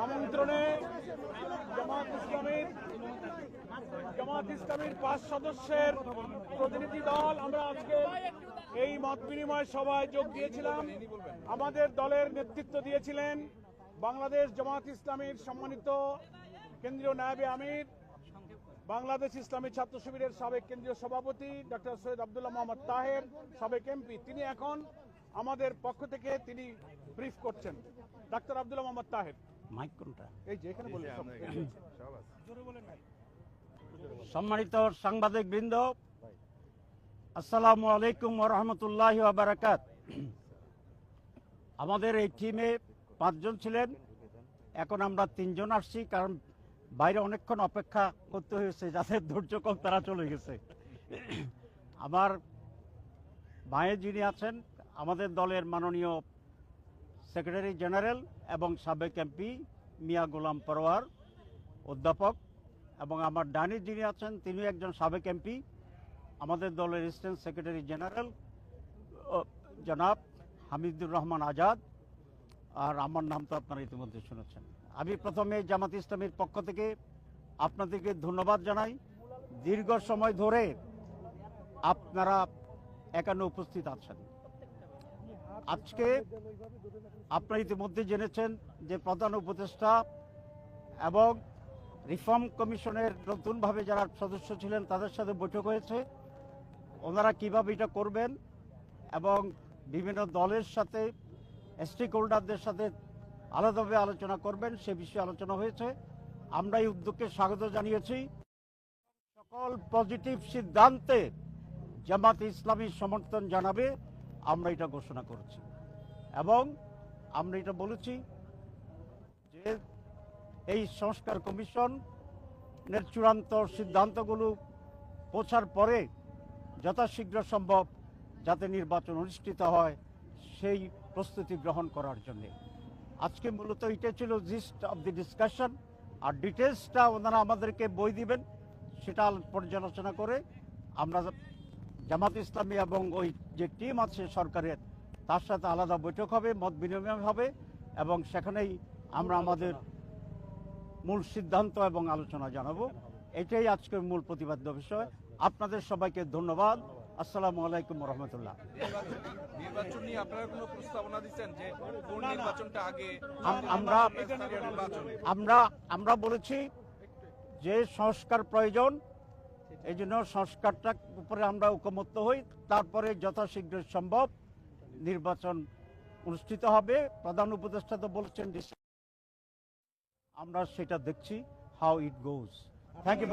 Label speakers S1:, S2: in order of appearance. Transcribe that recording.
S1: আমন্ত্রণে জামাত ইসলামীর 5 সদস্যের প্রতিনিধি দল আমরা আজকে এই মত বিনিময় সভায় যোগ দিয়েছিলাম। আমাদের দলের নেতৃত্ব দিয়েছিলেন বাংলাদেশ জামাত ইসলামীর সম্মানিত কেন্দ্রীয় নায়েবে আমির, বাংলাদেশ ইসলামী ছাত্র শিবিরের সাবেক কেন্দ্রীয় সভাপতি ডক্টর সৈয়দ আব্দুল্লাহ মোহাম্মদ তাহের, সাবেক এমপি। তিনি এখন আমাদের পক্ষ থেকে তিনি ব্রিফ করছেন। ডাক্তার আব্দুল্লাহ মোহাম্মদ তাহের, মাইক কোনটা? এই যে এখানে বলে
S2: সম্মানিত সাংবাদিক বৃন্দ, আসসালামু আলাইকুম ওয়া রাহমাতুল্লাহি ওয়া বারাকাতুহু। আমাদের এই টিমে 5 জন ছিলেন, এখন আমরা 3 জন আসছি, কারণ বাইরে অনেকক্ষণ অপেক্ষা করতে হয়েছে, যাদের ধৈর্য কম তারা চলে গেছে। আমার ভাইয়ে যিনি আছেন আমাদের দলের মাননীয় সেক্রেটারি জেনারেল এবং সাবেক এমপি মিয়া গোলাম পরোয়ার অধ্যাপক, এবং আমার ডানি যিনি আছেন তিনি একজন সাবেক এমপি, আমাদের দলের অ্যাসিস্ট্যান্ট সেক্রেটারি জেনারেল জনাব হামিদুর রহমান আজাদ, আর আমার নাম তো আপনারা ইতিমধ্যে শুনেছেন। আমি প্রথমে জামাত ইসলামীর পক্ষ থেকে আপনাদেরকে ধন্যবাদ জানাই। দীর্ঘ সময় ধরে আপনারা এখানে উপস্থিত আছেন। আজকে আপনারা ইতিমধ্যে জেনেছেন যে প্রধান উপদেষ্টা এবং রিফর্ম কমিশনের নতুনভাবে যারা সদস্য ছিলেন তাদের সাথে বৈঠক হয়েছে। ওনারা কিভাবে এটা করবেন এবং বিভিন্ন দলের সাথে স্টেক হোল্ডারদের সাথে আলাদাভাবে আলোচনা করবেন সে বিষয়ে আলোচনা হয়েছে। আমরা এই উদ্যোগকে স্বাগত জানিয়েছি। সকল পজিটিভ সিদ্ধান্তে জামাত ইসলামী সমর্থন জানাবে, আমরা এটা ঘোষণা করেছি এবং আমরা এটা বলেছি যে এই সংস্কার কমিশনের চূড়ান্ত সিদ্ধান্তগুলো পৌঁছার পরে যথাশীঘ্র সম্ভব যাতে নির্বাচন অনুষ্ঠিত হয় সেই প্রস্তুতি গ্রহণ করার জন্যে। আজকে মূলত এটা ছিল জিস্ট অফ দি ডিসকাশন, আর ডিটেলসটা ওনারা আমাদেরকে বই দিবেন, সেটা পর্যালোচনা করে আমরা জামাত ইসলামী এবং ওই যে টিম আছে সরকারের তার সাথে আলাদা বৈঠক হবে, মত বিনিময় হবে এবং সেখানেই আমরা আমাদের মূল সিদ্ধান্ত এবং আলোচনা জানাবো। এটাই আজকের মূল প্রতিপাদ্য বিষয়। আপনাদের সবাইকে ধন্যবাদ। আসসালামু আলাইকুম ওয়া রাহমাতুল্লাহ।
S3: নির্বাচন নিয়ে আপনারা কোনো প্রস্তাবনা দিচ্ছেন যে কোন নির্বাচনটা আগে?
S2: আমরা বলেছি যে সংস্কার প্রয়োজন, এই জন্য সংস্কারটার উপরে আমরা ঐকমত্য হই, তারপরে যথাশীঘ্র সম্ভব নির্বাচন অনুষ্ঠিত হবে। প্রধান উপদেষ্টা তো বলছেন আমরা সেটা দেখছি how it goes. Thank you.